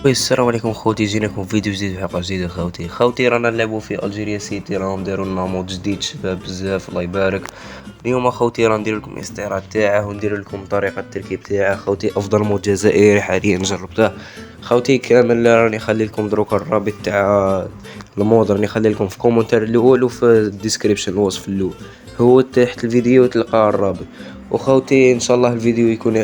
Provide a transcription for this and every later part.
السلام عليكم خوتي، جيناكم فيديو جديد في حلقة جديدة. خوتي رانا نلعبو في الجيريا سيتي، راهم دارو لنا مود جديد شباب بزاف الله يبارك. اليوم خوتي راندير لكم استعراض تاعه وندير لكم طريقة التركيب تاعه. خوتي افضل مود جزائري حاليا جربته. خوتي كامل راني خلي لكم دروك الرابط تاع المود، راني خلي لكم في كومنتار الاول وفي الديسكريبشن الوصف الاول، هو تحت الفيديو تلقى الرابط. وخوتي ان شاء الله الفيديو يكون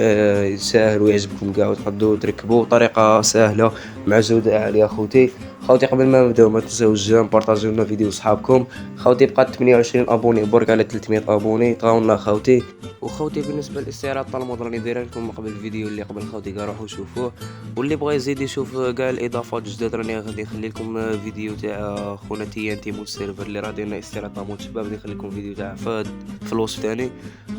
ساهل ويعجبكم كاع وتقدروا تركبوه بطريقه سهله مع جوده عاليه. خوتي قبل ما نبداو ما تنساوش بارطاجيو لنا فيديو صحابكم. خوتي بقات 28 ابوني برك على 300 ابوني، طاولنا خوتي. وخوتي بالنسبه للاستعراض تاع المود راني داير لكم قبل الفيديو اللي قبل خوتي كاع روحوا شوفوه، واللي بغى يزيد يشوف كاع الاضافات الجداد راني غادي نخلي لكم فيديو تاع خونا تي مود سيرفر اللي راه دايرنا استعراض تاع مود شباب، غادي نخلي لكم فيديو تاع في الوصف تاني.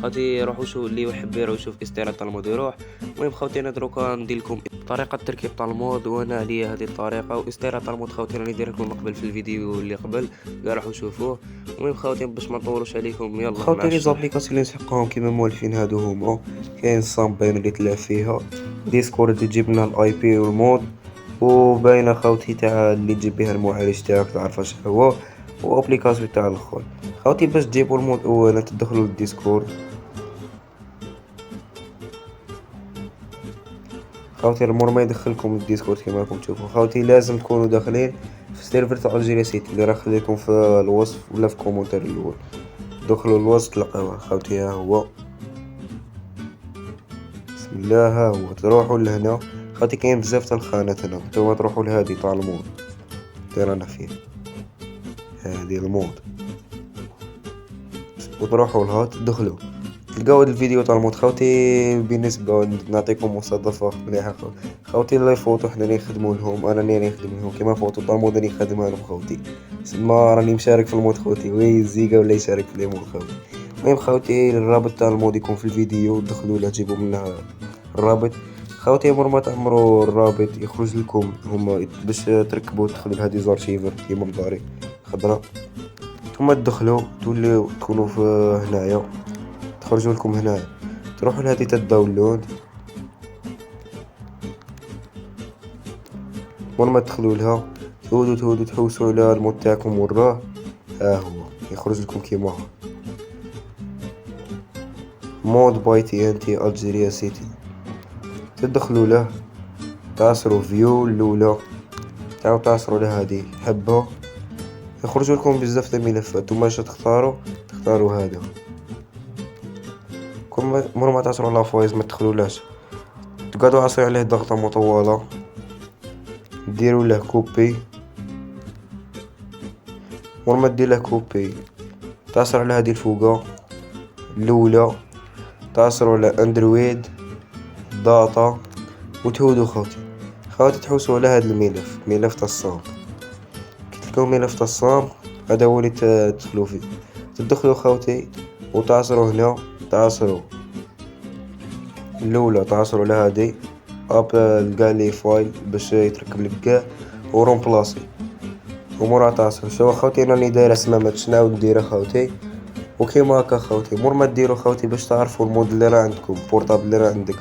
خاطي روحوا شو اللي يحب يروح يشوف استعراض تاع المود يروح. المهم خوتي انا دروكا ندير لكم طريقه التركيب تاع المود وانا عليا هذه الطريقه، واستعراض تاع المود خوتي راني داير لكم قبل في الفيديو اللي قبل كاع روحوا شوفوه. المهم خوتي باش ما نطولوش عليكم يلا خوتي لي زابليكاسيون اللي نسحقهم كيما مولفين هادو هما كاين صامبين اللي تلعب فيها، ديسكورد تجيب لنا الاي بي والمود، وباينه خوتي تاع اللي تجيب بها المعالج تاعك تعرف اش هو، وابليكاسيون تاع الاخر. خوتي باش تجيبوا المود اولا تدخلوا للديسكورد. خوتي المور ما يدخلكم الديسكورد كما راكم تشوفوا. خوتي لازم تكونوا داخلين في سيرفر تاع الجيريا سيتي اللي راه خليكم في الوصف ولا في كومنتار الاول. دخلوا الوصف تلقاوه خوتي، ها هو بسم الله، ها هو تروحوا لهنا. خوتي كاين بزاف تاع الخانات هنا، نتوما تروحوا لهادي تاع المود اللي رانا فيه، هادي المود، وتروحوا لها تدخلوا تلقاو هاد الفيديو تاع المود. خوتي بالنسبه نعطيكم مصادفه مليحه خوتي لا يفوتوا حنا نخدموا لهم، انا راني نخدم لهم كيما فوتوا تاع المود راني خادمها لهم خوتي، سما راني مشارك في المود خوتي، وي زيكا ولا يشارك في المود خوتي. المهم خوتي الرابط تاع المود يكون في الفيديو، دخلوا له جيبوا منه الرابط. خوتي مور ما تعمروا الرابط يخرج لكم هما باش تركبوا تدخلوا لهادي زارشيفر كيما مداري خضرا، ثم تدخلوا توليو تكونوا في هنايا، تخرجوا لكم هنايا تروحوا لهادي تاع الداونلود. مور ما تدخلوا لها تهودوا تحوسوا على المود تاعكم وراه، ها هو يخرج لكم كيما هو مود باي تي ان تي الجيريا سيتي. تدخلوا له تعصروا فيو الاولى، تعصروا لهادي حبه، يخرجوا لكم بزاف تاع الملفات، نتوما اش تختاروا هذا. كل مور ما تعصروا على فايز ما تدخلولاش، تقعدوا عصروا عليه ضغطه مطوله، ديروا له كوبي. مور ما دير له كوبي تعصر على هذه الفوقه الاولى، تعصروا على اندرويد داتا وتهودوا خوتي تحوسوا على هذا الملف، ملف تاع الصام. كي تلقاو ملف تاع الصام هذا هو اللي تدخلوا فيه. تدخلوا خوتي وتعصروا هنا، تعصروا الاولى، تعصروا على هذه اب لقى لي فايل باش يتركب لك كاع ورومبلاسي. ومورا تعصروا شو خوتي راني داير اسمامات شنو ندير خوتي، وكيما هكا خوتي مور ما ديروا خوتي باش تعرفوا المود اللي راه عندكم بورطابل اللي راه عندك،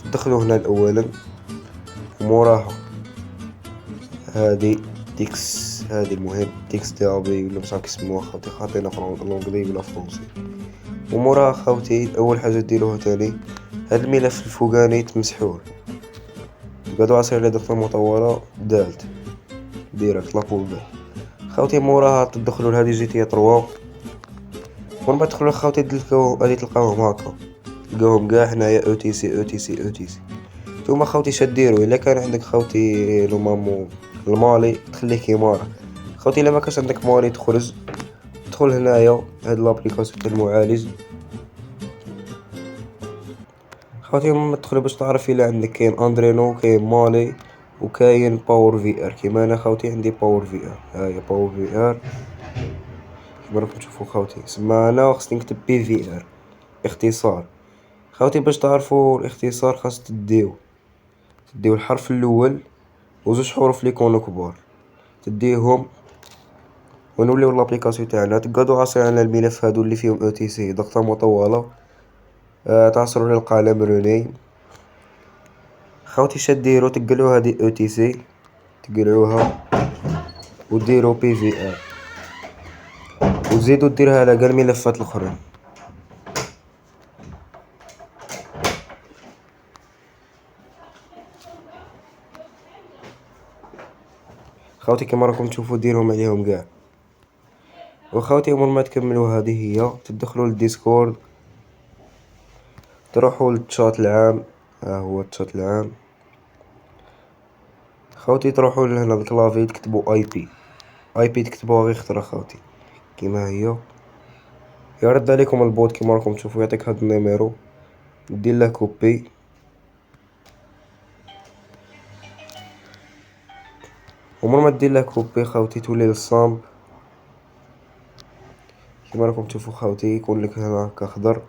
تدخلوا هنا اولا وموراها هادي تيكس، هادي المهم تيكس دي ابي ولا مش عارف يسموها خوتي، خاطينا فرونسي ولا فرونسي. وموراها خوتي اول حاجه ديروها تاني هاد الملف الفوقاني تمسحوه، تقعدوا عصير على دقيقه مطوله دالت ديريكت لابوبيل. خوتي موراها تدخلوا لهادي جي تي 3. مور ما تدخلوا خوتي تلقاوهم هكا، تلقاوهم كاع هنايا او تي سي او تي سي او تي سي. نتوما خوتي شديروا الا كان عندك خوتي لو المالي تخليه كيما راه. خوتي الا ما كانش عندك مالي تخرج تدخل هنايا هاد لابليكاسيون تاع المعالج. خوتي ما تدخل باش تعرف الا عندك كاين اندرينو كاين مالي وكاين باور في ار، كيما انا خوتي عندي باور في ار، هاهي باور في ار كيما راكم تشوفوا خوتي. سما انا خصني نكتب بي في ار اختصار. خوتي باش تعرفوا الاختصار خاص تديو الحرف الاول وزوج حروف لي يكونوا كبار، تديهم ونوليو لابليكاسيون تاعنا. تقعدوا عصير على الملف هادو اللي فيهم او تي سي ضغطه مطوله، تعصروا على القلم روني خوتي شاد ديرو تقلعو هادي او تي سي، تقلعوها وديرو بي في ار، وتزيدو ديرها على قاع الملفات الاخرين. خوتي كيما راكم تشوفو ديرهم عليهم قاع. وخوتي قبل ما تكملو هذه هي تدخلوا للديسكورد، تروحوا للتشات العام، ها هو التشات العام. خوتي تروحوا لهنا الكلافي تكتبوا اي بي تكتبوها غير خطرة خوتي كيما هي. يرد عليكم البوت كيما راكم تشوفوا، يعطيك هاد النيميرو دير له كوبي، ومن ما دير له كوبي خوتي تولي للصامب كيما راكم تشوفوا خوتي، يكون لك هنا هكا خضر.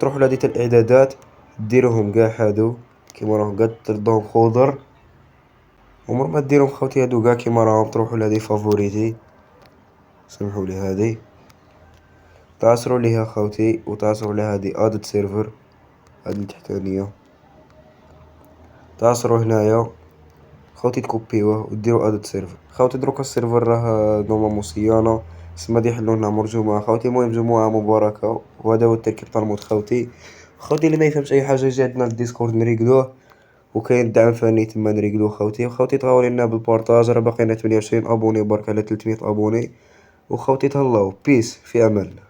تروحوا لهادي تاع الاعدادات ديروهم كاع هادو كيما راهم قاع تردوهم خضر، ومن ما ديرهم خوتي هادو كاع كيما راهم تروحوا لهادي فافوريتي، سمحوا لي هادي تعصروا ليها خوتي، وتعصروا لها هادي ادد سيرفر هادي التحتانية، تعصروا هنايا خوتي تكوبيوه وديروا ادد سيرفر. خوتي دروكا السيرفر راه نورمالمون صيانة، سما يحلولنا مرجومة خوتي. المهم جمعة مباركة، وهذا هو التركيب تاع المود خوتي. خوتي اللي ما يفهمش اي حاجة يجي عندنا للديسكورد نريقلوه، وكاين دعم فني تما نريقلوه خوتي. وخوتي تغاو لينا بالبارطاج، راه باقينا 28 ابوني برك على 300 ابوني. وخوتي تهلاو بيس في امان الله.